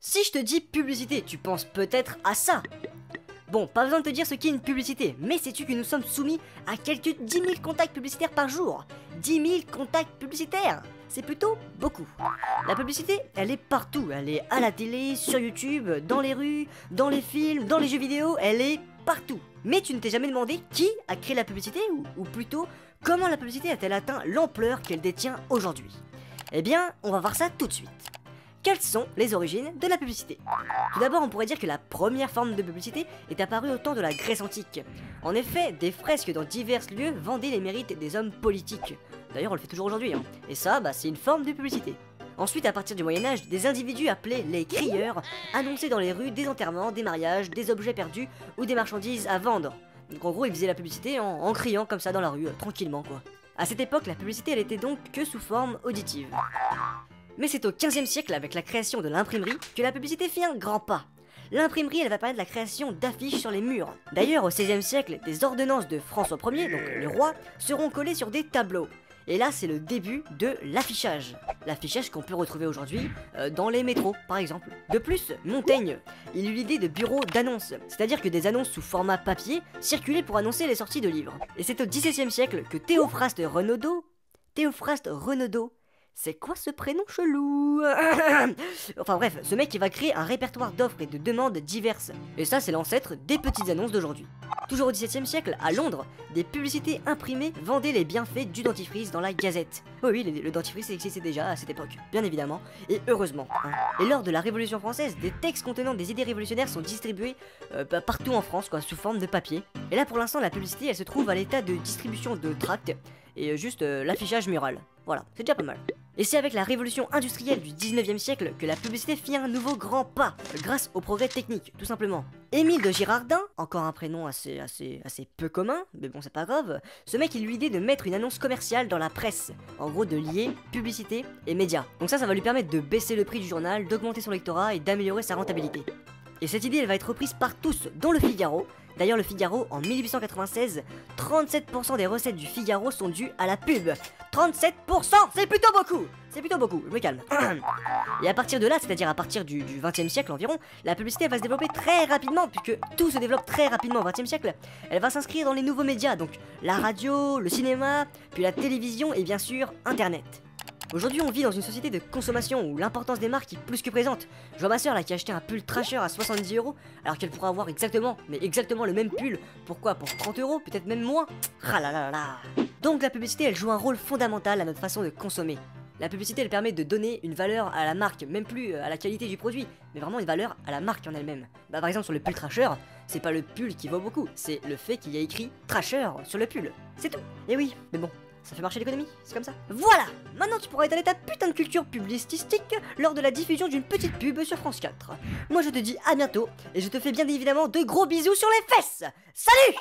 Si je te dis publicité, tu penses peut-être à ça. Bon, pas besoin de te dire ce qu'est une publicité, mais sais-tu que nous sommes soumis à quelques 10 000 contacts publicitaires par jour? 10 000 contacts publicitaires, c'est plutôt beaucoup. La publicité, elle est partout, elle est à la télé, sur YouTube, dans les rues, dans les films, dans les jeux vidéo, elle est partout. Mais tu ne t'es jamais demandé qui a créé la publicité, ou plutôt, comment la publicité a-t-elle atteint l'ampleur qu'elle détient aujourd'hui? Eh bien, on va voir ça tout de suite. Quelles sont les origines de la publicité? Tout d'abord, on pourrait dire que la première forme de publicité est apparue au temps de la Grèce antique. En effet, des fresques dans divers lieux vendaient les mérites des hommes politiques. D'ailleurs, on le fait toujours aujourd'hui, hein. Et ça, c'est une forme de publicité. Ensuite, à partir du Moyen-Âge, des individus appelés les crieurs annonçaient dans les rues des enterrements, des mariages, des objets perdus ou des marchandises à vendre. Donc en gros, ils faisaient la publicité en criant comme ça dans la rue, tranquillement quoi. À cette époque, la publicité elle était donc que sous forme auditive. Mais c'est au XVe siècle, avec la création de l'imprimerie, que la publicité fit un grand pas. L'imprimerie, elle va permettre la création d'affiches sur les murs. D'ailleurs, au XVIe siècle, des ordonnances de François Ier, donc le roi, seront collées sur des tableaux. Et là, c'est le début de l'affichage. L'affichage qu'on peut retrouver aujourd'hui dans les métros, par exemple. De plus, Montaigne, il eut l'idée de bureaux d'annonces, c'est-à-dire que des annonces sous format papier circulaient pour annoncer les sorties de livres. Et c'est au XVIIe siècle que Théophraste Renaudot, c'est quoi ce prénom chelou? Enfin bref, ce mec il va créer un répertoire d'offres et de demandes diverses. Et ça c'est l'ancêtre des petites annonces d'aujourd'hui. Toujours au XVIIe siècle, à Londres, des publicités imprimées vendaient les bienfaits du dentifrice dans la Gazette. Oui, le dentifrice existait déjà à cette époque, bien évidemment, et heureusement. Et lors de la Révolution française, des textes contenant des idées révolutionnaires sont distribués partout en France, quoi, sous forme de papier. Et là pour l'instant, la publicité elle se trouve à l'état de distribution de tracts et juste l'affichage mural. Voilà, c'est déjà pas mal. Et c'est avec la révolution industrielle du 19e siècle que la publicité fit un nouveau grand pas, grâce au progrès technique, tout simplement. Émile de Girardin, encore un prénom assez peu commun, mais bon c'est pas grave, ce mec il eut l'idée de mettre une annonce commerciale dans la presse, en gros de lier publicité et médias. Donc ça va lui permettre de baisser le prix du journal, d'augmenter son lectorat et d'améliorer sa rentabilité. Et cette idée elle va être reprise par tous, dont le Figaro. D'ailleurs le Figaro, en 1896, 37% des recettes du Figaro sont dues à la pub. 37%, c'est plutôt beaucoup. C'est plutôt beaucoup, je me calme. Et à partir de là, c'est-à-dire à partir du 20e siècle environ, la publicité va se développer très rapidement, puisque tout se développe très rapidement au 20e siècle. Elle va s'inscrire dans les nouveaux médias, donc la radio, le cinéma, puis la télévision et bien sûr Internet. Aujourd'hui on vit dans une société de consommation où l'importance des marques est plus que présente. Je vois ma soeur là qui a acheté un pull Trasher à 70 € alors qu'elle pourrait avoir exactement le même pull. Pourquoi? Pour 30 €, peut-être même moins. Ah là là là. Donc la publicité elle joue un rôle fondamental à notre façon de consommer. La publicité elle permet de donner une valeur à la marque, même plus à la qualité du produit, mais vraiment une valeur à la marque en elle-même. Par exemple sur le pull Trasher, c'est pas le pull qui vaut beaucoup, c'est le fait qu'il y a écrit Trasher sur le pull. C'est tout. Et oui, mais bon. Ça fait marcher l'économie, c'est comme ça. Voilà! Maintenant tu pourras étaler ta putain de culture publicistique lors de la diffusion d'une petite pub sur France 4. Moi je te dis à bientôt, et je te fais bien évidemment de gros bisous sur les fesses! Salut!